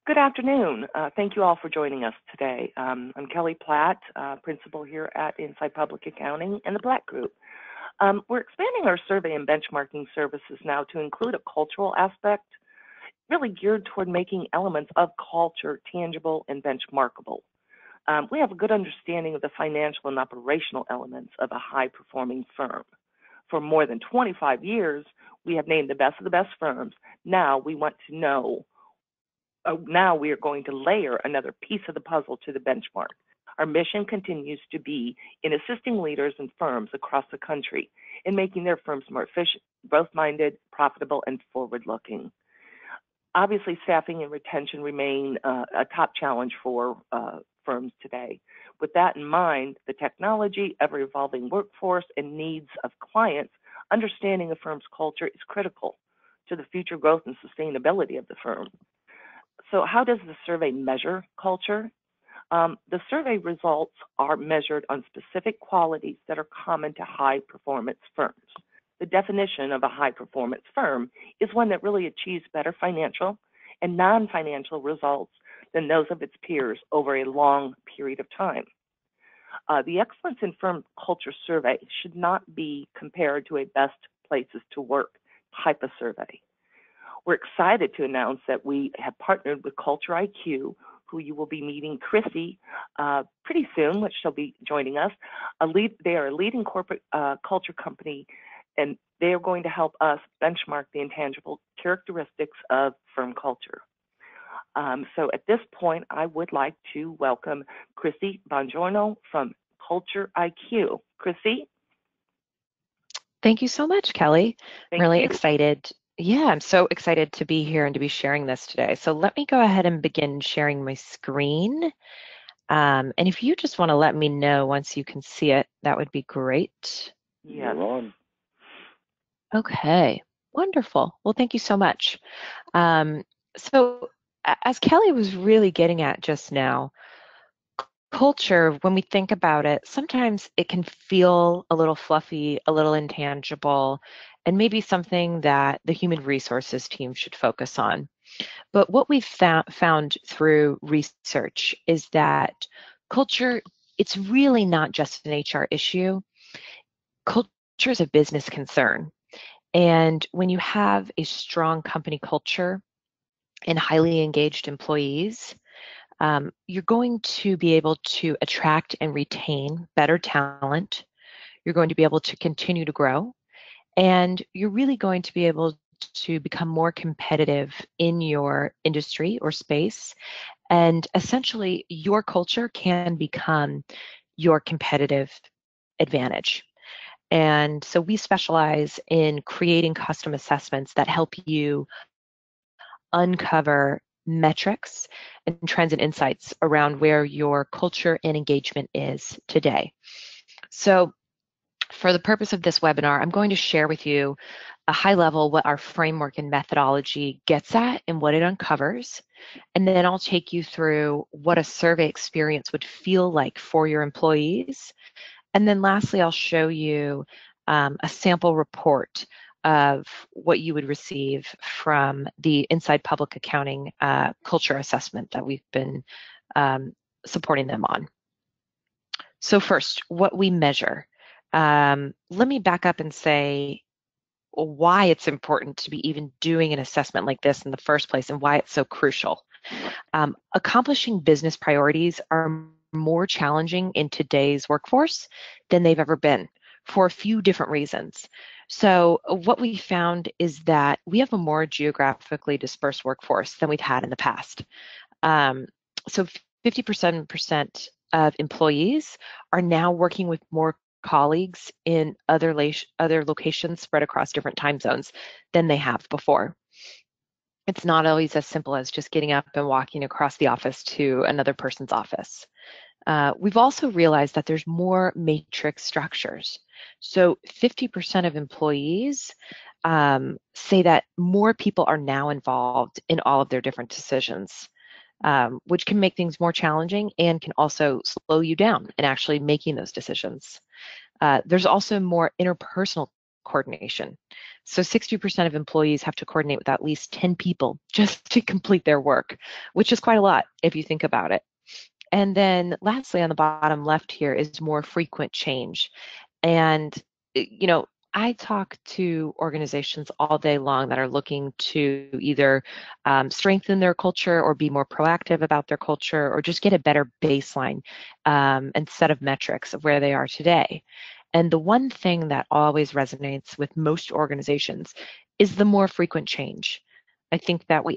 Good afternoon. Thank you all for joining us today. I'm Kelly Platt, principal here at Inside Public Accounting and the Black Group. We're expanding our survey and benchmarking services now to include a cultural aspect, really geared toward making elements of culture tangible and benchmarkable. We have a good understanding of the financial and operational elements of a high-performing firm. For more than 25 years, we have named the best of the best firms. Now we want to know now we are going to layer another piece of the puzzle to the benchmark. Our mission continues to be in assisting leaders and firms across the country in making their firms more efficient, growth-minded, profitable, and forward-looking. Obviously, staffing and retention remain a top challenge for firms today. With that in mind, the technology, ever-evolving workforce, and needs of clients, understanding a firm's culture is critical to the future growth and sustainability of the firm. So how does the survey measure culture? The survey results are measured on specific qualities that are common to high-performance firms. The definition of a high-performance firm is one that really achieves better financial and non-financial results than those of its peers over a long period of time. The Excellence in Firm Culture survey should not be compared to a best places to work type of survey. We're excited to announce that we have partnered with Culture IQ, who you will be meeting Chrissy pretty soon, which she'll be joining us. They are a leading corporate culture company, and they are going to help us benchmark the intangible characteristics of firm culture. So at this point, I would like to welcome Chrissy Bongiorno from Culture IQ. Chrissy? Thank you so much, Kelly. I'm really you. excited. Yeah, I'm so excited to be here and to be sharing this today. So let me go ahead and begin sharing my screen. And if you just want to let me know once you can see it, that would be great. Yes. Okay, wonderful. Well, thank you so much. So as Kelly was really getting at just now, culture, when we think about it, sometimes it can feel a little fluffy, a little intangible, and maybe something that the human resources team should focus on. But what we've found through research is that culture, it's really not just an HR issue. Culture is a business concern. And when you have a strong company culture and highly engaged employees, you're going to be able to attract and retain better talent. You're going to be able to continue to grow, and you're really going to be able to become more competitive in your industry or space. And essentially, your culture can become your competitive advantage. And so we specialize in creating custom assessments that help you uncover metrics and trends and insights around where your culture and engagement is today. So for the purpose of this webinar, I'm going to share with you a high level what our framework and methodology gets at and what it uncovers. And then I'll take you through what a survey experience would feel like for your employees. And then lastly, I'll show you a sample report of what you would receive from the Inside Public Accounting culture assessment that we've been supporting them on. So first, what we measure. Let me back up and say why it's important to be even doing an assessment like this in the first place and why it's so crucial. Accomplishing business priorities are more challenging in today's workforce than they've ever been for a few different reasons. So what we found is that we have a more geographically dispersed workforce than we've had in the past. So 57% of employees are now working with more colleagues in other locations spread across different time zones than they have before. It's not always as simple as just getting up and walking across the office to another person's office. We've also realized that there's more matrix structures. So 50% of employees say that more people are now involved in all of their different decisions, which can make things more challenging and can also slow you down in actually making those decisions. There's also more interpersonal coordination. So 60% of employees have to coordinate with at least 10 people just to complete their work, which is quite a lot if you think about it. And then lastly, on the bottom left here is more frequent change. And, you know, I talk to organizations all day long that are looking to either strengthen their culture or be more proactive about their culture or just get a better baseline and set of metrics of where they are today. And the one thing that always resonates with most organizations is the more frequent change. I think that we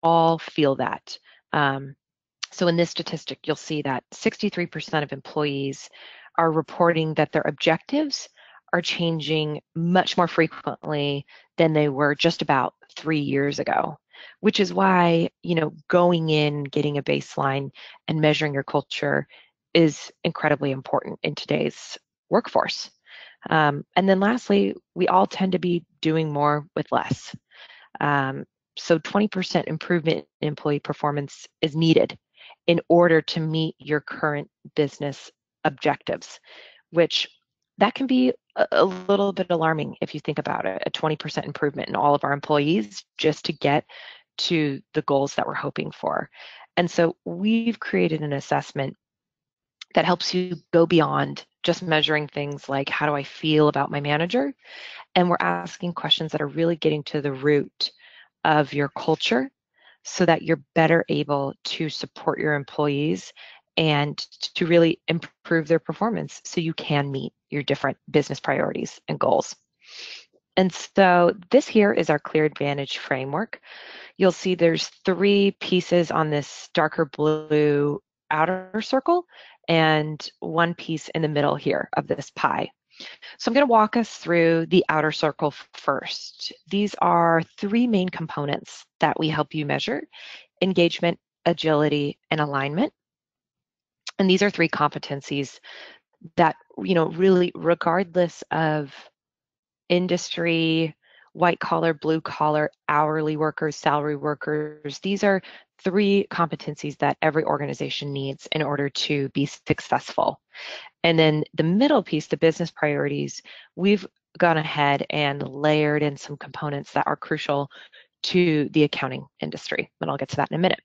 all feel that. So in this statistic, you'll see that 63% of employees are reporting that their objectives are changing much more frequently than they were just about 3 years ago, which is why, going in, getting a baseline and measuring your culture is incredibly important in today's workforce. And then lastly, we all tend to be doing more with less. Um, so 20% improvement in employee performance is needed in order to meet your current business objectives, which that can be a little bit alarming if you think about it, a 20% improvement in all of our employees just to get to the goals that we're hoping for. And so we've created an assessment that helps you go beyond just measuring things like how do I feel about my manager? And we're asking questions that are really getting to the root of your culture so that you're better able to support your employees and to really improve their performance so you can meet your different business priorities and goals. And so this here is our Clear Advantage framework. You'll see there's 3 pieces on this darker blue outer circle and 1 piece in the middle here of this pie. So I'm going to walk us through the outer circle first. These are 3 main components that we help you measure: engagement, agility, and alignment. And these are 3 competencies that, really regardless of industry, white collar, blue collar, hourly workers, salary workers, these are 3 competencies that every organization needs in order to be successful. And then the middle piece, the business priorities, we've gone ahead and layered in some components that are crucial to the accounting industry, and I'll get to that in a minute.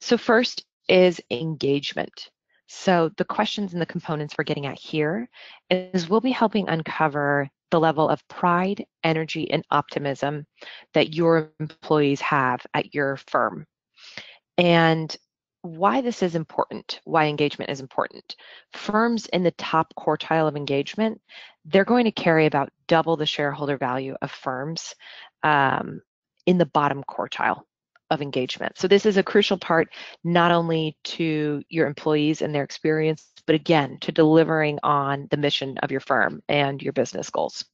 So first is engagement. So the questions and the components we're getting at here is we'll be helping uncover the level of pride, energy, and optimism that your employees have at your firm. And why this is important, why engagement is important. Firms in the top quartile of engagement, they're going to carry about double the shareholder value of firms in the bottom quartile of engagement. So this is a crucial part not only to your employees and their experience, but again, to delivering on the mission of your firm and your business goals.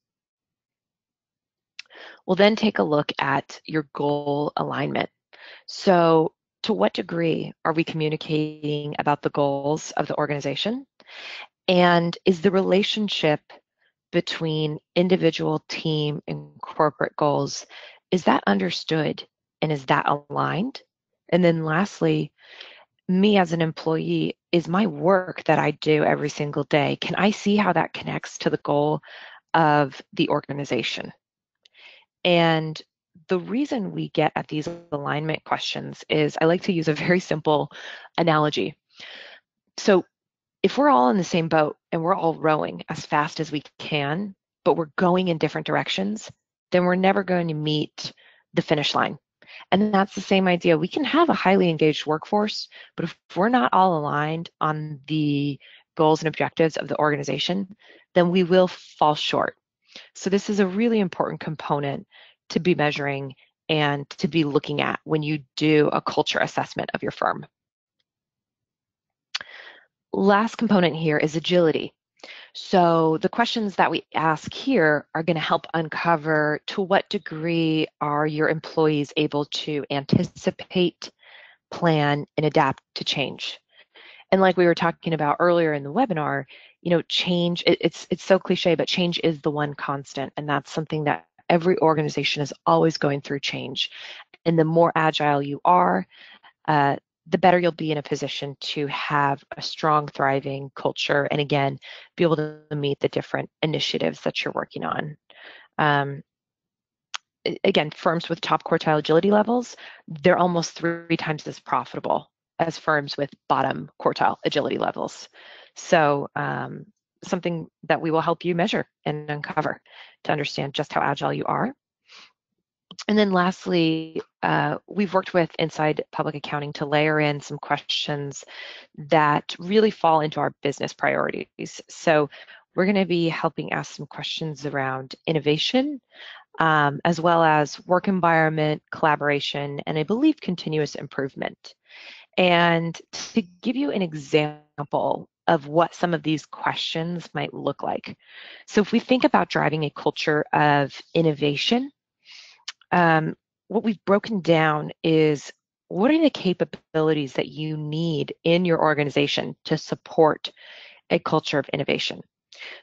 We'll then take a look at your goal alignment. So to what degree are we communicating about the goals of the organization? And is the relationship between individual, team, and corporate goals, is that understood and is that aligned? And then lastly, me as an employee, is my work that I do every single day, can I see how that connects to the goal of the organization? And the reason we get at these alignment questions is I like to use a very simple analogy. So if we're all in the same boat and we're all rowing as fast as we can, but we're going in different directions, then we're never going to meet the finish line. And that's the same idea. We can have a highly engaged workforce, but if we're not all aligned on the goals and objectives of the organization, then we will fall short. So this is a really important component to be measuring and to be looking at when you do a culture assessment of your firm. Last component here is agility. So the questions that we ask here are going to help uncover to what degree are your employees able to anticipate, plan, and adapt to change. And like we were talking about earlier in the webinar, change, it's so cliche, but change is the one constant. And that's something that every organization is always going through change. And the more agile you are, the better you'll be in a position to have a strong, thriving culture and again, be able to meet the different initiatives that you're working on. again, firms with top quartile agility levels, they're almost 3 times as profitable as firms with bottom quartile agility levels. So something that we will help you measure and uncover to understand just how agile you are. And then lastly, we've worked with Inside Public Accounting to layer in some questions that really fall into our business priorities. So we're going to be helping ask some questions around innovation, as well as work environment, collaboration, and I believe continuous improvement. And to give you an example of what some of these questions might look like. So if we think about driving a culture of innovation, what we've broken down is what are the capabilities that you need in your organization to support a culture of innovation?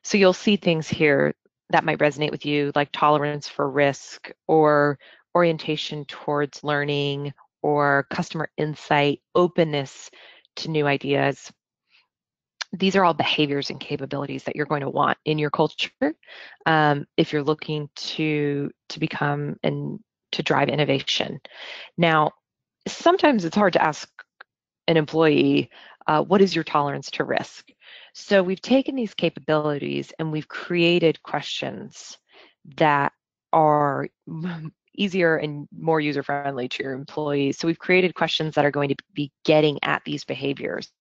So you'll see things here that might resonate with you, like tolerance for risk or orientation towards learning or customer insight, openness to new ideas. These are all behaviors and capabilities that you're going to want in your culture if you're looking to become and to drive innovation. Now, sometimes it's hard to ask an employee, what is your tolerance to risk? So we've taken these capabilities and we've created questions that are easier and more user-friendly to your employees. So we've created questions that are going to be getting at these behaviors.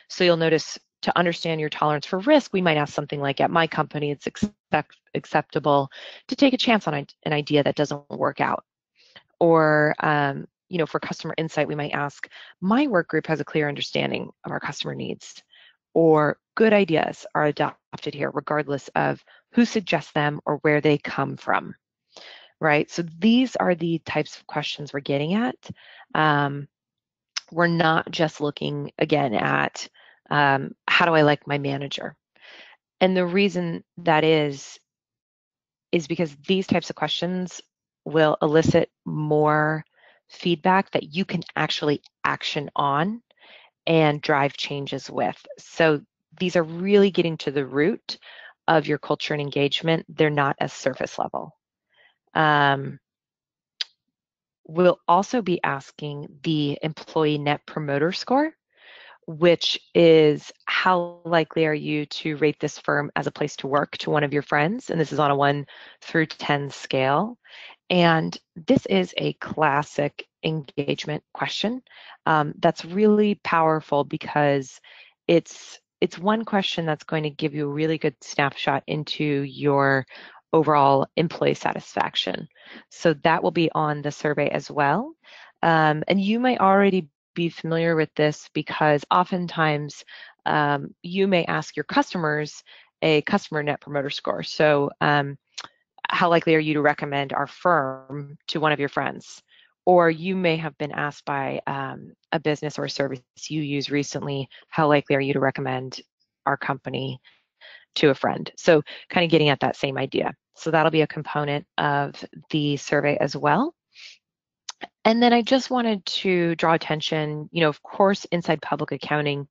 So you'll notice to understand your tolerance for risk, we might ask something like, at my company, it's acceptable to take a chance on an idea that doesn't work out. Or, for customer insight, we might ask, my work group has a clear understanding of our customer needs. Or good ideas are adopted here, regardless of who suggests them or where they come from, right? So these are the types of questions we're getting at. We're not just looking, again, at how do I like my manager? And the reason that is because these types of questions will elicit more feedback that you can actually action on and drive changes with. So these are really getting to the root of your culture and engagement. They're not as surface level. We'll also be asking the employee net promoter score, which is how likely are you to rate this firm as a place to work to one of your friends? And this is on a 1 through 10 scale. And this is a classic engagement question that's really powerful because it's one question that's going to give you a really good snapshot into your overall employee satisfaction. So that will be on the survey as well. And you might already be familiar with this because oftentimes you may ask your customers a customer net promoter score. So how likely are you to recommend our firm to one of your friends? Or you may have been asked by a business or a service you use recently, how likely are you to recommend our company to a friend? So kind of getting at that same idea. So that'll be a component of the survey as well. And then I just wanted to draw attention, of course, Inside Public Accounting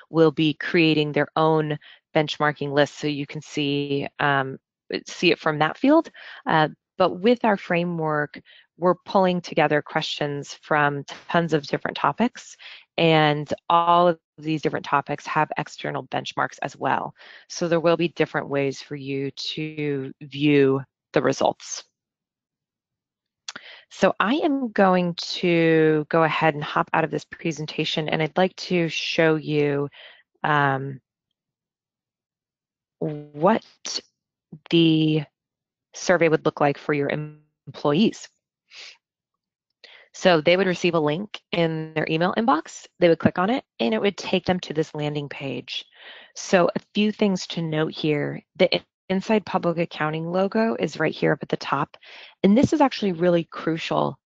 will be creating their own benchmarking list so you can see it from that field. But with our framework, we're pulling together questions from tons of different topics, and all of these different topics have external benchmarks as well. So there will be different ways for you to view the results. So I am going to go ahead and hop out of this presentation, and I'd like to show you what the survey would look like for your employees. So they would receive a link in their email inbox, they would click on it, and it would take them to this landing page. So a few things to note here. The Inside Public Accounting logo is right here up at the top, and this is actually really crucial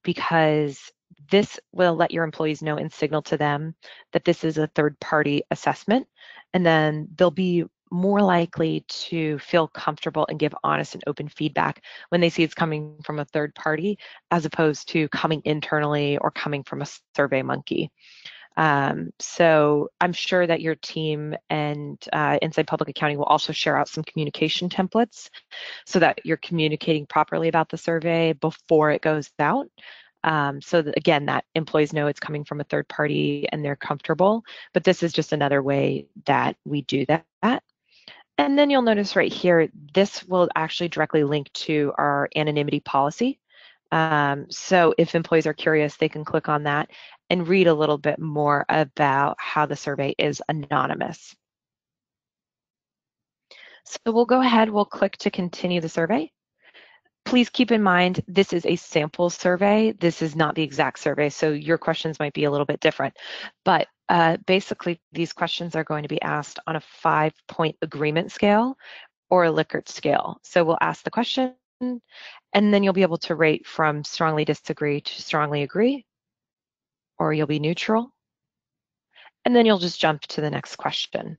because this will let your employees know and signal to them that this is a third-party assessment, and then they'll be more likely to feel comfortable and give honest and open feedback when they see it's coming from a third party as opposed to coming internally or coming from a survey monkey. So I'm sure that your team and Inside Public Accounting will also share out some communication templates so that you're communicating properly about the survey before it goes out. So that, again, that employees know it's coming from a third party and they're comfortable, but this is just another way that we do that. And then you'll notice right here, this will actually directly link to our anonymity policy. So if employees are curious, they can click on that and read a little bit more about how the survey is anonymous. So we'll go ahead, we'll click to continue the survey. Please keep in mind, this is a sample survey. This is not the exact survey, so your questions might be a little bit different. But basically, these questions are going to be asked on a 5-point agreement scale or a Likert scale. So we'll ask the question, and then you'll be able to rate from strongly disagree to strongly agree, or you'll be neutral, and then you'll just jump to the next question.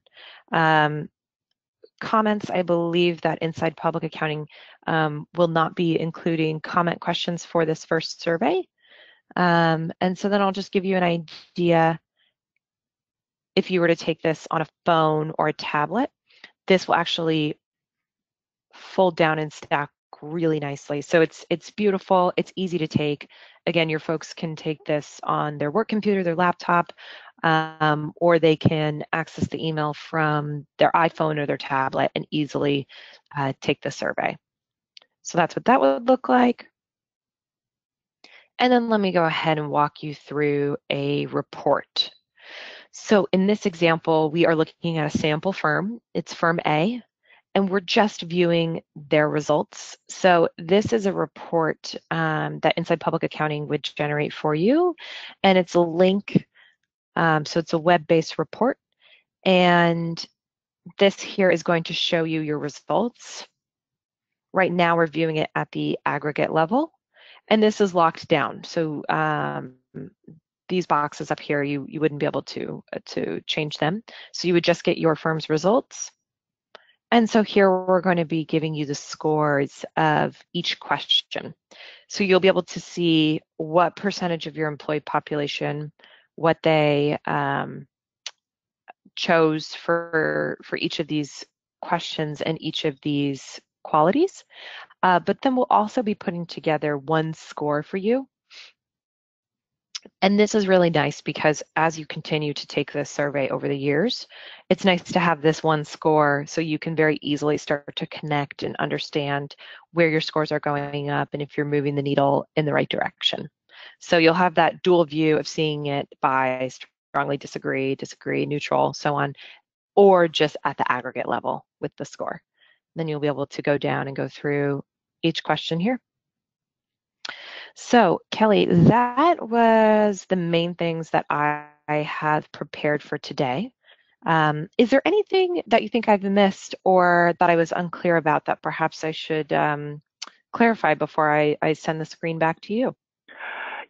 Comments, I believe that Inside Public Accounting will not be including comment questions for this first survey. And so then I'll just give you an idea. If you were to take this on a phone or a tablet, this will actually fold down and stack really nicely. So it's beautiful, it's easy to take. Again, your folks can take this on their work computer, their laptop, or they can access the email from their iPhone or their tablet and easily take the survey. So that's what that would look like. And then let me go ahead and walk you through a report. So in this example, we are looking at a sample firm. It's firm A, and we're just viewing their results. So this is a report that Inside Public Accounting would generate for you, and it's a link. So it's a web-based report, and this here is going to show you your results. Right now, we're viewing it at the aggregate level, and this is locked down. So these boxes up here, you wouldn't be able to change them. So you would just get your firm's results. And so here we're going to be giving you the scores of each question. So you'll be able to see what percentage of your employee population, what they chose for each of these questions and each of these qualities. But then we'll also be putting together one score for you. And this is really nice because as you continue to take this survey over the years, it's nice to have this one score so you can very easily start to connect and understand where your scores are going up and if you're moving the needle in the right direction. So you'll have that dual view of seeing it by strongly disagree, disagree, neutral, so on, or just at the aggregate level with the score. Then you'll be able to go down and go through each question here. So, Kelly, that was the main things that I have prepared for today. Is there anything that you think I've missed or that I was unclear about that perhaps I should clarify before I send the screen back to you?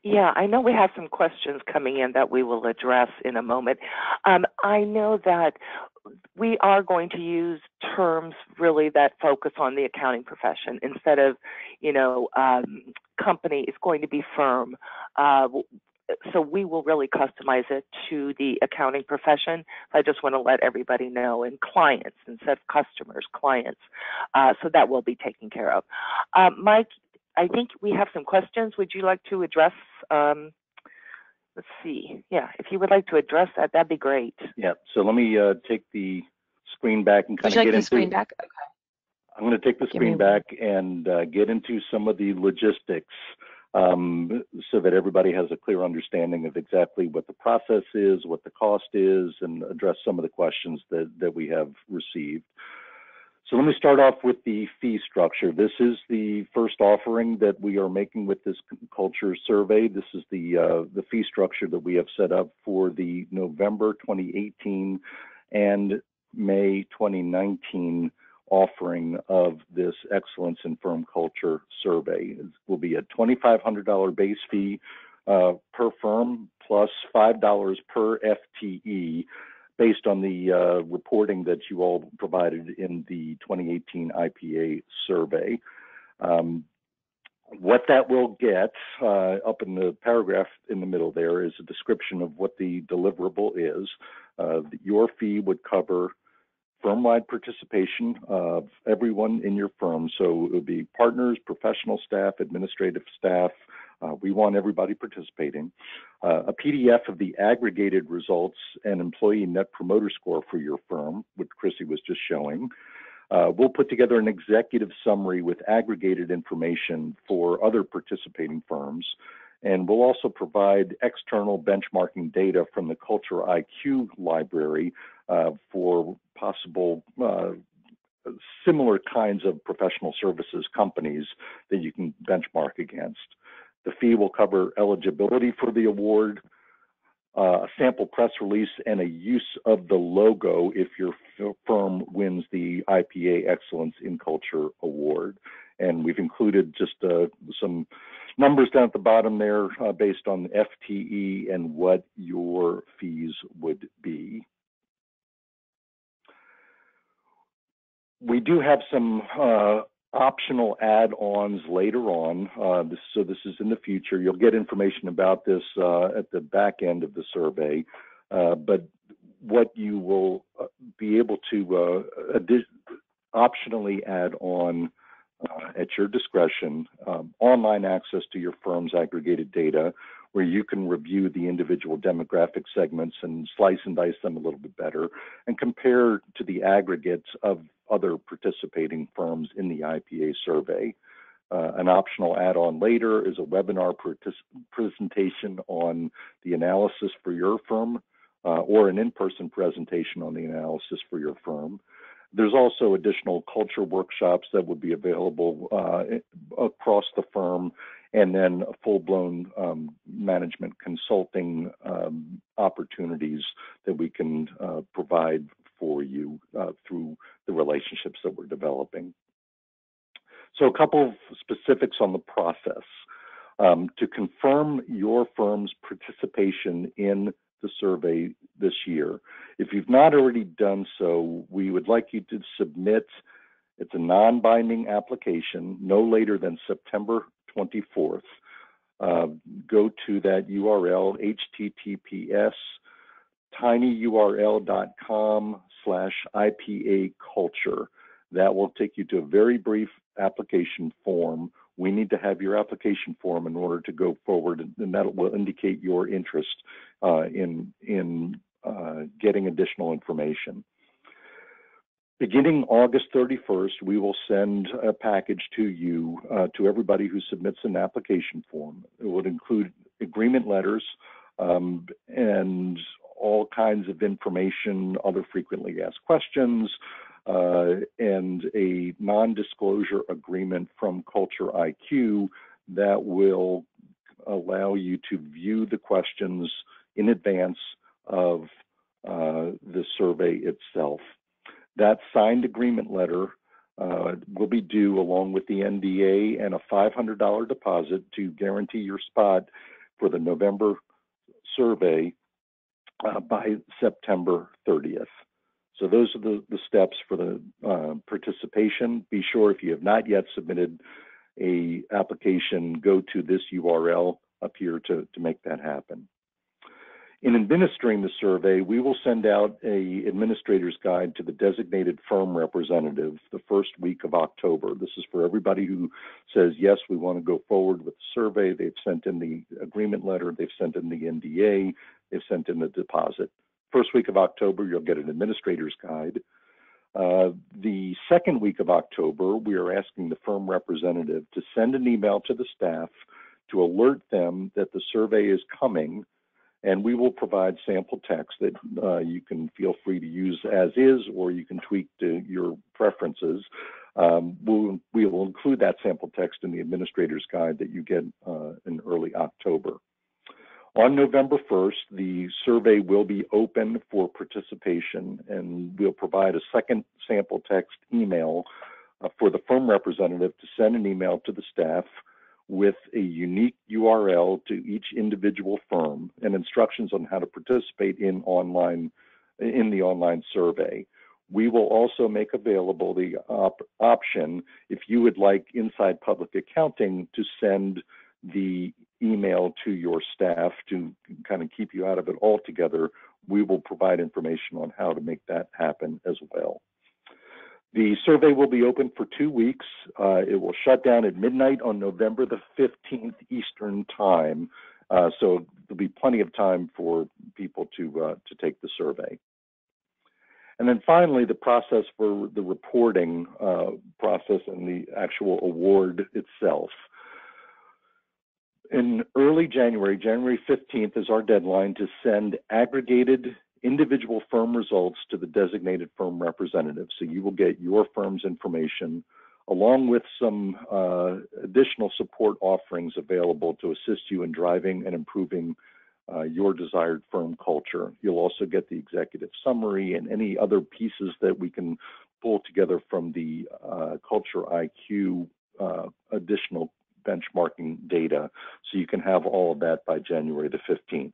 Yeah, I know we have some questions coming in that we will address in a moment. I know that we are going to use terms really that focus on the accounting profession instead of, company. It's going to be firm. So we will really customize it to the accounting profession. I just want to let everybody know, and clients instead of customers, clients. So that will be taken care of. Mike, I think we have some questions. Would you like to address? Let's see. Yeah, if you would like to address that, that'd be great. Yeah. So let me take the screen back and kind Would you of like get the into. Screen back? Okay. I'm going to take the screen back and get into some of the logistics so that everybody has a clear understanding of exactly what the process is, what the cost is, and address some of the questions that we have received. So let me start off with the fee structure. This is the first offering that we are making with this culture survey. This is the fee structure that we have set up for the November 2018 and May 2019 offering of this Excellence in Firm Culture survey. It will be a $2,500 base fee per firm plus $5 per FTE based on the reporting that you all provided in the 2018 IPA survey. What that will get, up in the paragraph in the middle there, is a description of what the deliverable is. Your fee would cover firm-wide participation of everyone in your firm. So it would be partners, professional staff, administrative staff. We want everybody participating. A PDF of the aggregated results and employee net promoter score for your firm, which Chrissy was just showing. We'll put together an executive summary with aggregated information for other participating firms. And we'll also provide external benchmarking data from the Culture IQ library for possible similar kinds of professional services companies that you can benchmark against. The fee will cover eligibility for the award, a sample press release, and a use of the logo if your firm wins the IPA Excellence in Culture Award. And we've included just some numbers down at the bottom there based on FTE and what your fees would be. We do have some optional add-ons later on, so this is in the future. You'll get information about this at the back end of the survey, but what you will be able to optionally add on at your discretion, online access to your firm's aggregated data, where you can review the individual demographic segments and slice and dice them a little bit better and compare to the aggregates of other participating firms in the IPA survey. An optional add-on later is a webinar presentation on the analysis for your firm, or an in-person presentation on the analysis for your firm. There's also additional culture workshops that would be available across the firm, and then full-blown management consulting opportunities that we can provide for you through the relationships that we're developing. So a couple of specifics on the process. To confirm your firm's participation in the survey this year, if you've not already done so, we would like you to submit, it's a non-binding application, no later than September 24th. Go to that URL, https://tinyurl.com/IPA culture. That will take you to a very brief application form. We need to have your application form in order to go forward, and that will indicate your interest in getting additional information. Beginning August 31st, we will send a package to you, to everybody who submits an application form. It would include agreement letters and all kinds of information, other frequently asked questions, and a non-disclosure agreement from Culture IQ that will allow you to view the questions in advance of the survey itself. That signed agreement letter will be due along with the NDA and a $500 deposit to guarantee your spot for the November survey by September 30th. So those are the steps for the participation. Be sure, if you have not yet submitted a application, go to this URL up here to make that happen. In administering the survey, we will send out an administrator's guide to the designated firm representative the first week of October. This is for everybody who says, yes, we want to go forward with the survey. They've sent in the agreement letter, they've sent in the NDA, they've sent in the deposit. First week of October, you'll get an administrator's guide. The second week of October, we are asking the firm representative to send an email to the staff to alert them that the survey is coming, and we will provide sample text that you can feel free to use as is, or you can tweak to your preferences. We will include that sample text in the administrator's guide that you get in early October. On November 1st, the survey will be open for participation, and we'll provide a second sample text email for the firm representative to send an email to the staff with a unique URL to each individual firm and instructions on how to participate in the online survey. We will also make available the option, if you would like Inside Public Accounting to send the email to your staff to kind of keep you out of it altogether, we will provide information on how to make that happen as well. The survey will be open for 2 weeks. It will shut down at midnight on November the 15th Eastern time. So there'll be plenty of time for people to take the survey. And then finally, the process for the reporting process and the actual award itself. In early January, January 15th is our deadline to send aggregated individual firm results to the designated firm representative. So you will get your firm's information along with some additional support offerings available to assist you in driving and improving your desired firm culture. You'll also get the executive summary and any other pieces that we can pull together from the Culture IQ additional benchmarking data, so you can have all of that by January the 15th.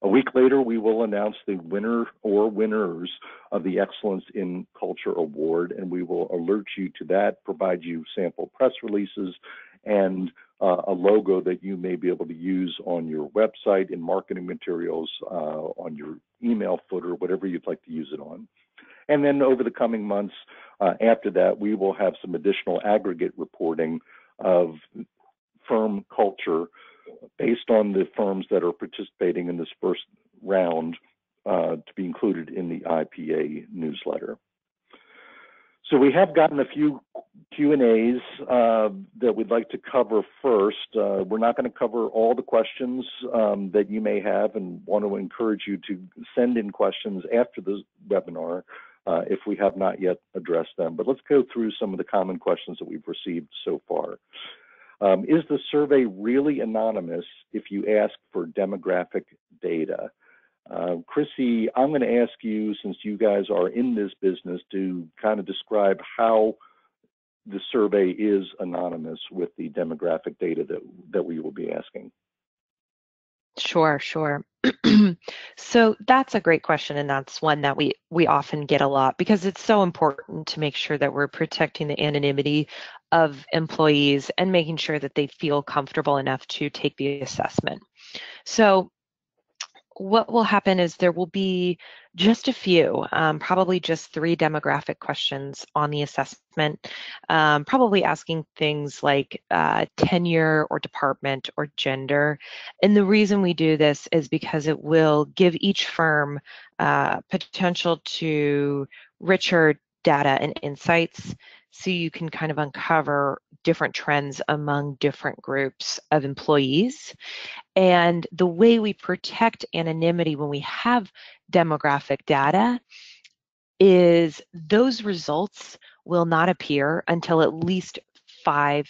A week later, we will announce the winner or winners of the Excellence in Culture Award, and we will alert you to that, provide you sample press releases, and a logo that you may be able to use on your website, in marketing materials, on your email footer, whatever you'd like to use it on. And then over the coming months after that, we will have some additional aggregate reporting of firm culture based on the firms that are participating in this first round to be included in the IPA newsletter. So we have gotten a few Q&As that we'd like to cover first. We're not going to cover all the questions that you may have, and want to encourage you to send in questions after the webinar if we have not yet addressed them. But let's go through some of the common questions that we've received so far. Is the survey really anonymous if you ask for demographic data? Chrissy, I'm going to ask you, since you guys are in this business, to kind of describe how the survey is anonymous with the demographic data that we will be asking. Sure. So that's a great question, and that's one that we often get a lot, because it's so important to make sure that we're protecting the anonymity of employees and making sure that they feel comfortable enough to take the assessment. So what will happen is there will be just a few, probably just 3 demographic questions on the assessment, probably asking things like tenure or department or gender. And the reason we do this is because it will give each firm potential to richer data and insights, so you can kind of uncover different trends among different groups of employees. And the way we protect anonymity when we have demographic data is those results will not appear until at least 5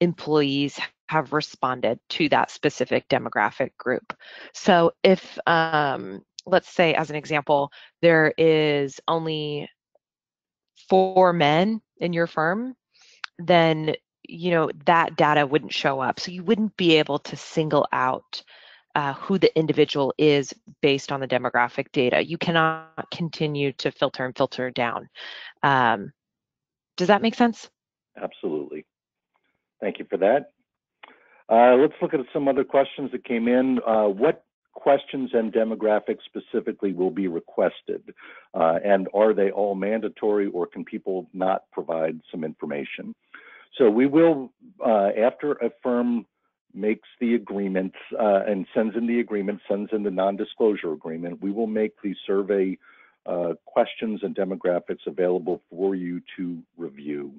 employees have responded to that specific demographic group. So if, let's say as an example, there is only 4 men in your firm, then that data wouldn't show up. So you wouldn't be able to single out who the individual is based on the demographic data. You cannot continue to filter down. Does that make sense? Absolutely. Thank you for that. Let's look at some other questions that came in. What questions and demographics specifically will be requested? And are they all mandatory, or can people not provide some information? So we will, after a firm makes the agreement and sends in the non-disclosure agreement, we will make the survey questions and demographics available for you to review,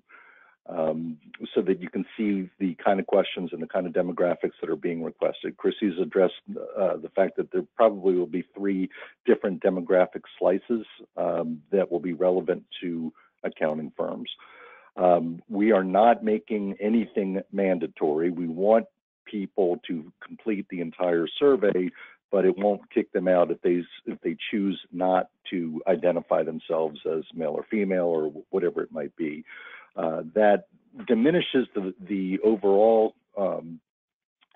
so that you can see the kind of questions and the kind of demographics that are being requested. Chrissy's addressed the fact that there probably will be 3 different demographic slices that will be relevant to accounting firms. We are not making anything mandatory. We want people to complete the entire survey, but it won't kick them out if they choose not to identify themselves as male or female or whatever it might be. That diminishes the overall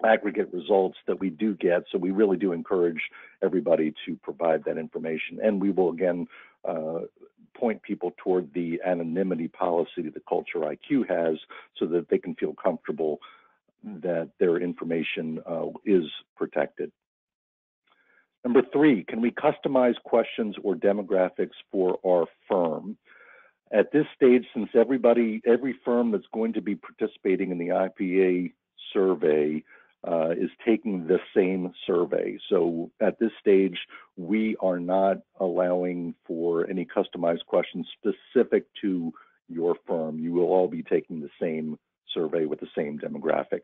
aggregate results that we do get. So we really do encourage everybody to provide that information. And we will again point people toward the anonymity policy that Culture IQ has so that they can feel comfortable that their information is protected. Number 3, can we customize questions or demographics for our firm? At this stage, since every firm that's going to be participating in the IPA survey is taking the same survey. So at this stage, we are not allowing for any customized questions specific to your firm. You will all be taking the same survey with the same demographics.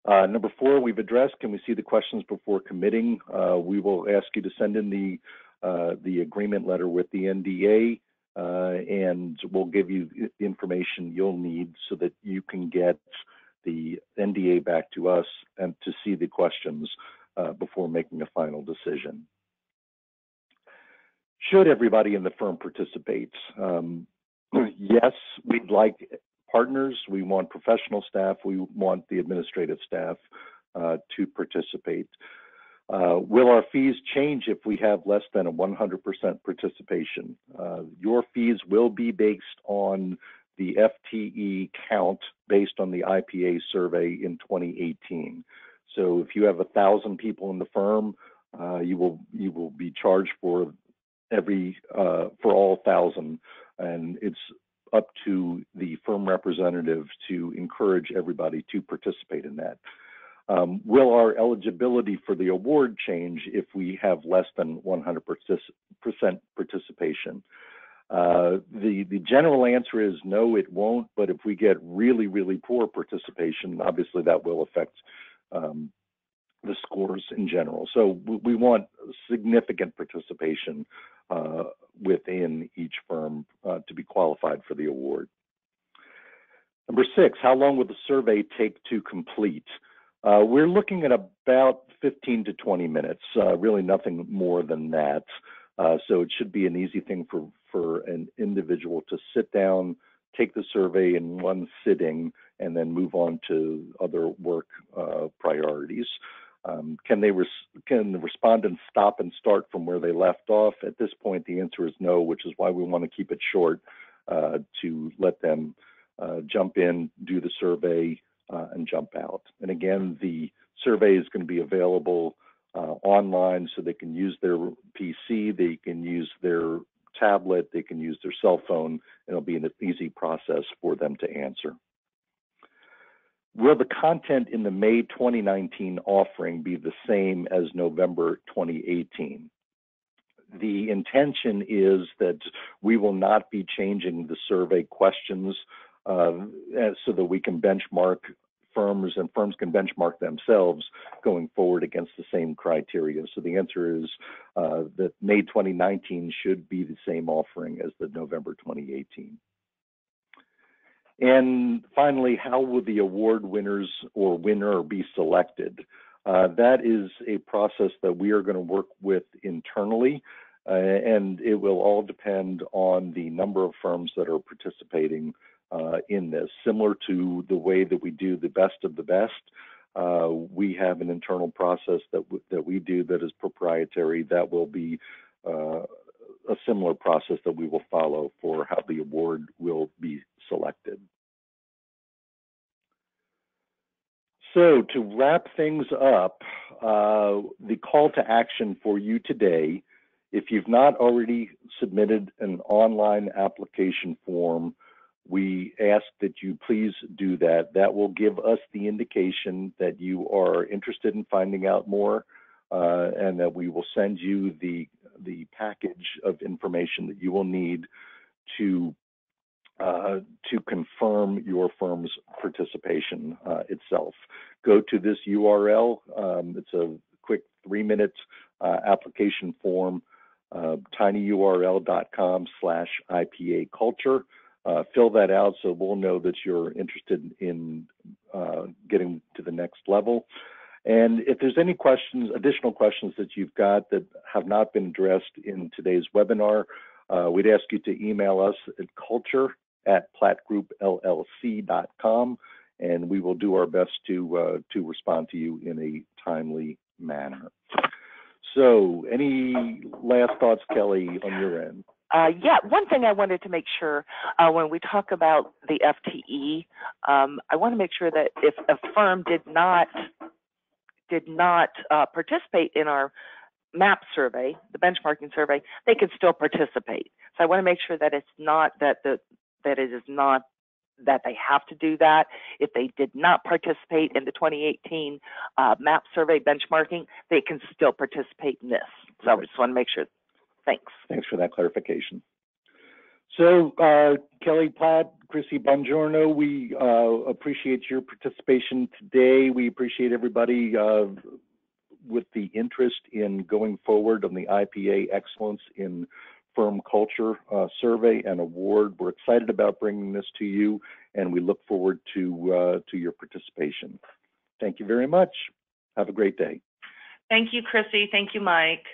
Number 4, we've addressed, can we see the questions before committing? We will ask you to send in the agreement letter with the NDA, and we'll give you the information you'll need so that you can get the NDA back to us and to see the questions before making a final decision. Should everybody in the firm participate? Yes, we'd like partners, we want professional staff, we want the administrative staff to participate. Will our fees change if we have less than a 100% participation? Your fees will be based on the FTE count based on the IPA survey in 2018. So if you have 1,000 people in the firm, you will be charged for all 1,000, and it's up to the firm representative to encourage everybody to participate in that. Will our eligibility for the award change if we have less than 100% participation? The general answer is no, it won't, but if we get really, really poor participation, obviously that will affect the scores in general. So we want significant participation within each firm to be qualified for the award. Number 6, how long will the survey take to complete? We're looking at about 15 to 20 minutes, really nothing more than that. So it should be an easy thing for an individual to sit down, take the survey in one sitting, and then move on to other work priorities. Can the respondents stop and start from where they left off? At this point, the answer is no, which is why we want to keep it short to let them jump in, do the survey, and jump out. And again, the survey is going to be available online, so they can use their PC, they can use their tablet, they can use their cell phone. It'll be an easy process for them to answer. Will the content in the May 2019 offering be the same as November 2018? The intention is that we will not be changing the survey questions so that we can benchmark firms, and firms can benchmark themselves going forward against the same criteria. So the answer is that May 2019 should be the same offering as the November 2018. And finally, how will the award winners or winner be selected? That is a process that we are going to work with internally, and it will all depend on the number of firms that are participating in this. Similar to the way that we do the best of the best, we have an internal process that we do that is proprietary that will be a similar process that we will follow for how the award will be selected. So to wrap things up, the call to action for you today, if you've not already submitted an online application form, we ask that you please do that. That will give us the indication that you are interested in finding out more, and that we will send you the package of information that you will need to confirm your firm's participation itself. Go to this URL. It's a quick 3-minute application form, tinyurl.com/IPA culture. Fill that out so we'll know that you're interested in getting to the next level. And if there's any questions, additional questions that you've got that have not been addressed in today's webinar, we'd ask you to email us at culture@plattgroupllc.com, and we will do our best to respond to you in a timely manner. So any last thoughts, Kelly, on your end? Yeah, one thing I wanted to make sure when we talk about the FTE, I want to make sure that if a firm did not participate in our MAP survey, the benchmarking survey, they can still participate. So I want to make sure that it's not that it is not that they have to do that. If they did not participate in the 2018 MAP survey benchmarking, they can still participate in this. So I just want to make sure. Thanks. Thanks for that clarification. So Kelly Platt, Chrissy Bongiorno, we appreciate your participation today. We appreciate everybody with the interest in going forward on the IPA Excellence in Firm Culture Survey and Award. We're excited about bringing this to you, and we look forward to your participation. Thank you very much. Have a great day. Thank you, Chrissy. Thank you, Mike.